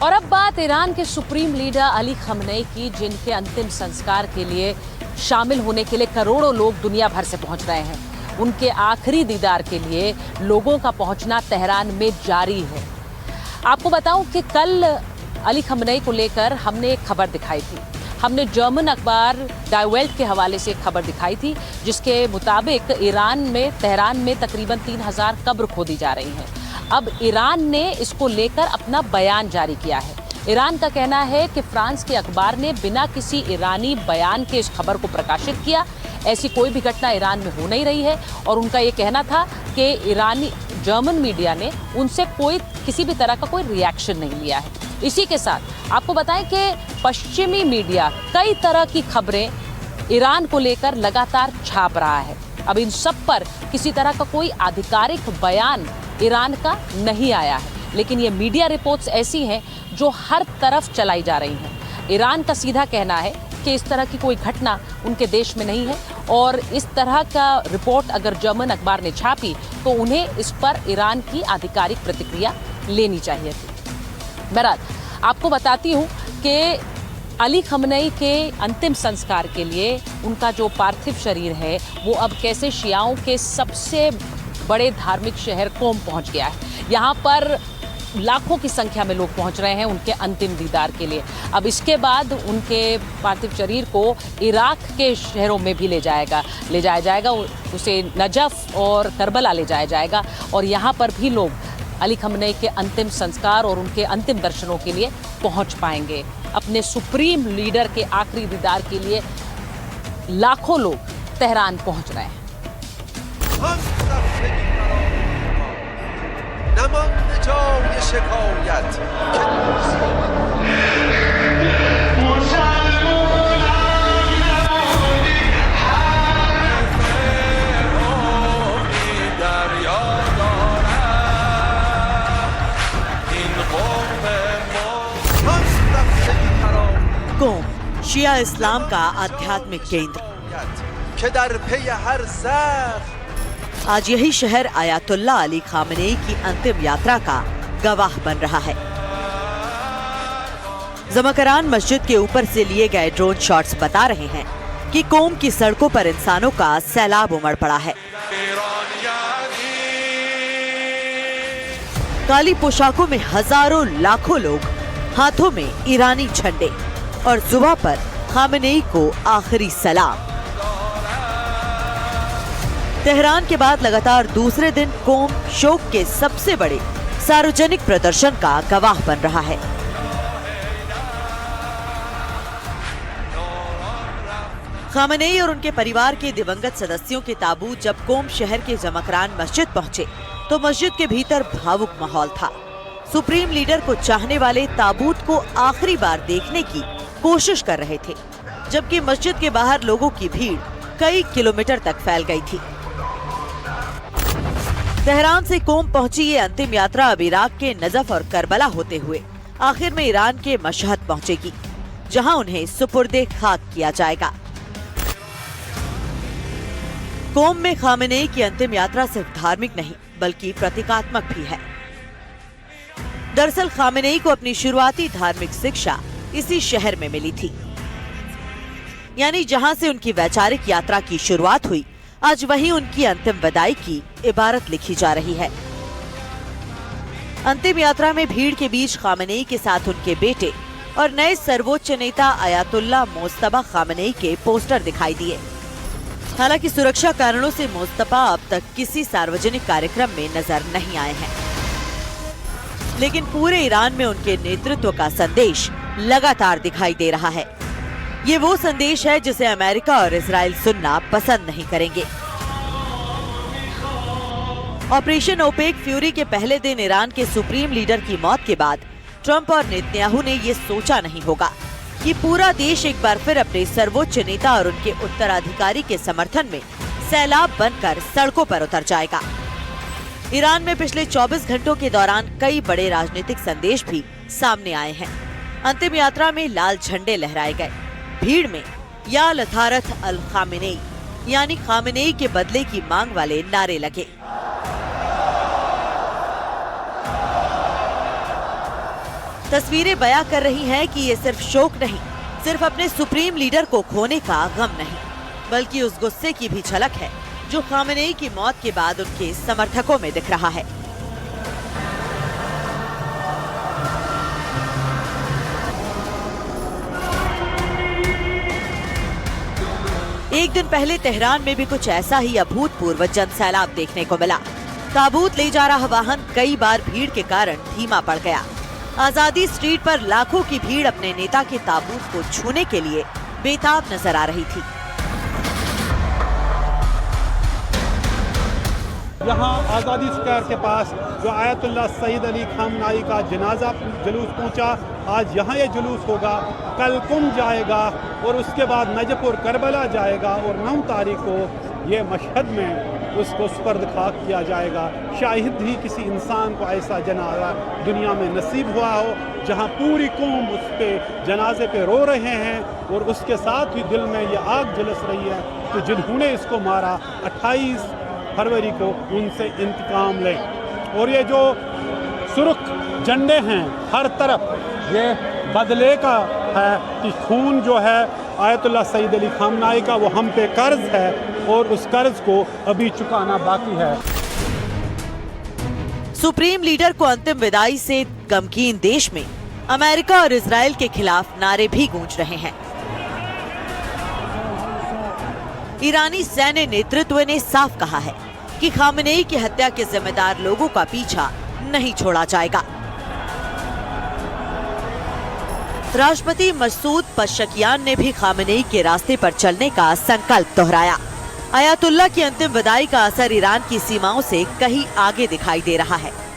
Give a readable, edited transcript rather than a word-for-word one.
और अब बात ईरान के सुप्रीम लीडर अली खamenei की, जिनके अंतिम संस्कार के लिए शामिल होने के लिए करोड़ों लोग दुनिया भर से पहुंच रहे हैं। उनके आखिरी दीदार के लिए लोगों का पहुंचना तेहरान में जारी है। आपको बताऊं कि कल अली खamenei को लेकर हमने एक खबर दिखाई थी। हमने जर्मन अखबार डाई वेल्ट के हवाले से एक खबर दिखाई थी, जिसके मुताबिक ईरान में तेहरान में तकरीबन 3000 कब्र खोदी जा रही हैं। अब ईरान ने इसको लेकर अपना बयान जारी किया है। ईरान का कहना है कि फ्रांस के अखबार ने बिना किसी ईरानी बयान के इस खबर को प्रकाशित किया। ऐसी कोई भी घटना ईरान में हो नहीं रही है और उनका ये कहना था कि ईरानी जर्मन मीडिया ने उनसे किसी भी तरह का कोई रिएक्शन नहीं लिया है। इसी के साथ आपको बताएं कि पश्चिमी मीडिया कई तरह की खबरें ईरान को लेकर लगातार छाप रहा है। अब इन सब पर किसी तरह का कोई आधिकारिक बयान ईरान का नहीं आया है, लेकिन ये मीडिया रिपोर्ट्स ऐसी हैं जो हर तरफ चलाई जा रही हैं। ईरान का सीधा कहना है कि इस तरह की कोई घटना उनके देश में नहीं है और इस तरह का रिपोर्ट अगर जर्मन अखबार ने छापी तो उन्हें इस पर ईरान की आधिकारिक प्रतिक्रिया लेनी चाहिए थी। बहरहाल आपको बताती हूँ कि अली खamenei के अंतिम संस्कार के लिए उनका जो पार्थिव शरीर है वो अब कैसे शियाओं के सबसे बड़े धार्मिक शहर कोम पहुंच गया है। यहाँ पर लाखों की संख्या में लोग पहुंच रहे हैं उनके अंतिम दीदार के लिए। अब इसके बाद उनके पार्थिव शरीर को इराक के शहरों में भी ले जाया जाएगा। उसे नजफ और करबला ले जाया जाएगा और यहाँ पर भी लोग अली खamenei के अंतिम संस्कार और उनके अंतिम दर्शनों के लिए पहुंच पाएंगे। अपने सुप्रीम लीडर के आखिरी दीदार के लिए लाखों लोग तेहरान पहुंच रहे हैं। कोम शिया इस्लाम का आध्यात्मिक केंद्र। आज यही शहर आयतुल्लाह अली खamenei की अंतिम यात्रा का गवाह बन रहा है। जमकरान मस्जिद के ऊपर से लिए गए ड्रोन शॉट्स बता रहे हैं कि कोम की सड़कों पर इंसानों का सैलाब उमड़ पड़ा है। काली पोशाकों में हजारों लाखों लोग, हाथों में ईरानी झंडे और जुबां पर खamenei को आखिरी सलाम। तेहरान के बाद लगातार दूसरे दिन कोम शोक के सबसे बड़े सार्वजनिक प्रदर्शन का गवाह बन रहा है। खamenei और उनके परिवार के दिवंगत सदस्यों के ताबूत जब कोम शहर के जमकरान मस्जिद पहुंचे तो मस्जिद के भीतर भावुक माहौल था। सुप्रीम लीडर को चाहने वाले ताबूत को आखिरी बार देखने की कोशिश कर रहे थे, जबकि मस्जिद के बाहर लोगों की भीड़ कई किलोमीटर तक फैल गई थी। तेहरान से कोम पहुंची ये अंतिम यात्रा अब इराक के नजफ और करबला होते हुए आखिर में ईरान के मशहद पहुंचेगी, जहां उन्हें सुपुर्दे खाक किया जाएगा। कोम में खamenei की अंतिम यात्रा सिर्फ धार्मिक नहीं बल्कि प्रतीकात्मक भी है। दरअसल खamenei को अपनी शुरुआती धार्मिक शिक्षा इसी शहर में मिली थी, यानी जहां से उनकी वैचारिक यात्रा की शुरुआत हुई, आज वहीं उनकी अंतिम विदाई की इबारत लिखी जा रही है। अंतिम यात्रा में भीड़ के बीच खamenei के साथ उनके बेटे और नए सर्वोच्च नेता आयतुल्लाह मोस्तफा खamenei के पोस्टर दिखाई दिए। हालांकि सुरक्षा कारणों से मोस्तफा अब तक किसी सार्वजनिक कार्यक्रम में नजर नहीं आए हैं, लेकिन पूरे ईरान में उनके नेतृत्व का संदेश लगातार दिखाई दे रहा है। ये वो संदेश है जिसे अमेरिका और इजराइल सुनना पसंद नहीं करेंगे। ऑपरेशन ओपेक फ्यूरी के पहले दिन ईरान के सुप्रीम लीडर की मौत के बाद ट्रंप और नेतन्याहू ने ये सोचा नहीं होगा कि पूरा देश एक बार फिर अपने सर्वोच्च नेता और उनके उत्तराधिकारी के समर्थन में सैलाब बनकर सड़कों पर उतर जाएगा। ईरान में पिछले 24 घंटों के दौरान कई बड़े राजनीतिक संदेश भी सामने आए हैं। अंतिम यात्रा में लाल झंडे लहराए गए। भीड़ में या लथारथ अल खamenei यानी खamenei के बदले की मांग वाले नारे लगे। तस्वीरें बयां कर रही हैं कि ये सिर्फ शोक नहीं, सिर्फ अपने सुप्रीम लीडर को खोने का गम नहीं, बल्कि उस गुस्से की भी झलक है जो खामेनेई की मौत के बाद उनके समर्थकों में दिख रहा है। एक दिन पहले तेहरान में भी कुछ ऐसा ही अभूतपूर्व जनसैलाब देखने को मिला। ताबूत ले जा रहा वाहन कई बार भीड़ के कारण धीमा पड़ गया। आजादी स्ट्रीट पर लाखों की भीड़ अपने नेता के ताबूत को छूने के लिए बेताब नजर आ रही थी। यहाँ आज़ादी स्क्वायर के पास जो आयतुल्लाह सईद अली खामनाई का जनाजा जुलूस पहुँचा, आज यहाँ ये जुलूस होगा, कल कुम जाएगा और उसके बाद नजपुर करबला जाएगा और 9 तारीख को ये मशहद में उसको सुपर्द खाक किया जाएगा। शायद ही किसी इंसान को ऐसा जनाजा दुनिया में नसीब हुआ हो जहाँ पूरी कौम उस पे जनाजे पे रो रहे हैं और उसके साथ ही दिल में ये आग झुलस रही है कि जिन्होंने इसको मारा 28 फरवरी को उनसे इंतकाम लें। और ये जो सुर्ख झंडे हैं हर तरफ, ये बदले का है कि खून जो है आयतुल्लाह सईद अली खामनाई का वो हम पे कर्ज है और उस कर्ज को अभी चुकाना बाकी है। सुप्रीम लीडर को अंतिम विदाई से गमगीन देश में अमेरिका और इजराइल के खिलाफ नारे भी गूंज रहे हैं। ईरानी सैन्य नेतृत्व ने साफ कहा है कि खामेनेई की हत्या के जिम्मेदार लोगों का पीछा नहीं छोड़ा जाएगा। राष्ट्रपति मसूद पशकियान ने भी खामेनेई के रास्ते पर चलने का संकल्प दोहराया। अयातुल्लाह की अंतिम विदाई का असर ईरान की सीमाओं से कहीं आगे दिखाई दे रहा है।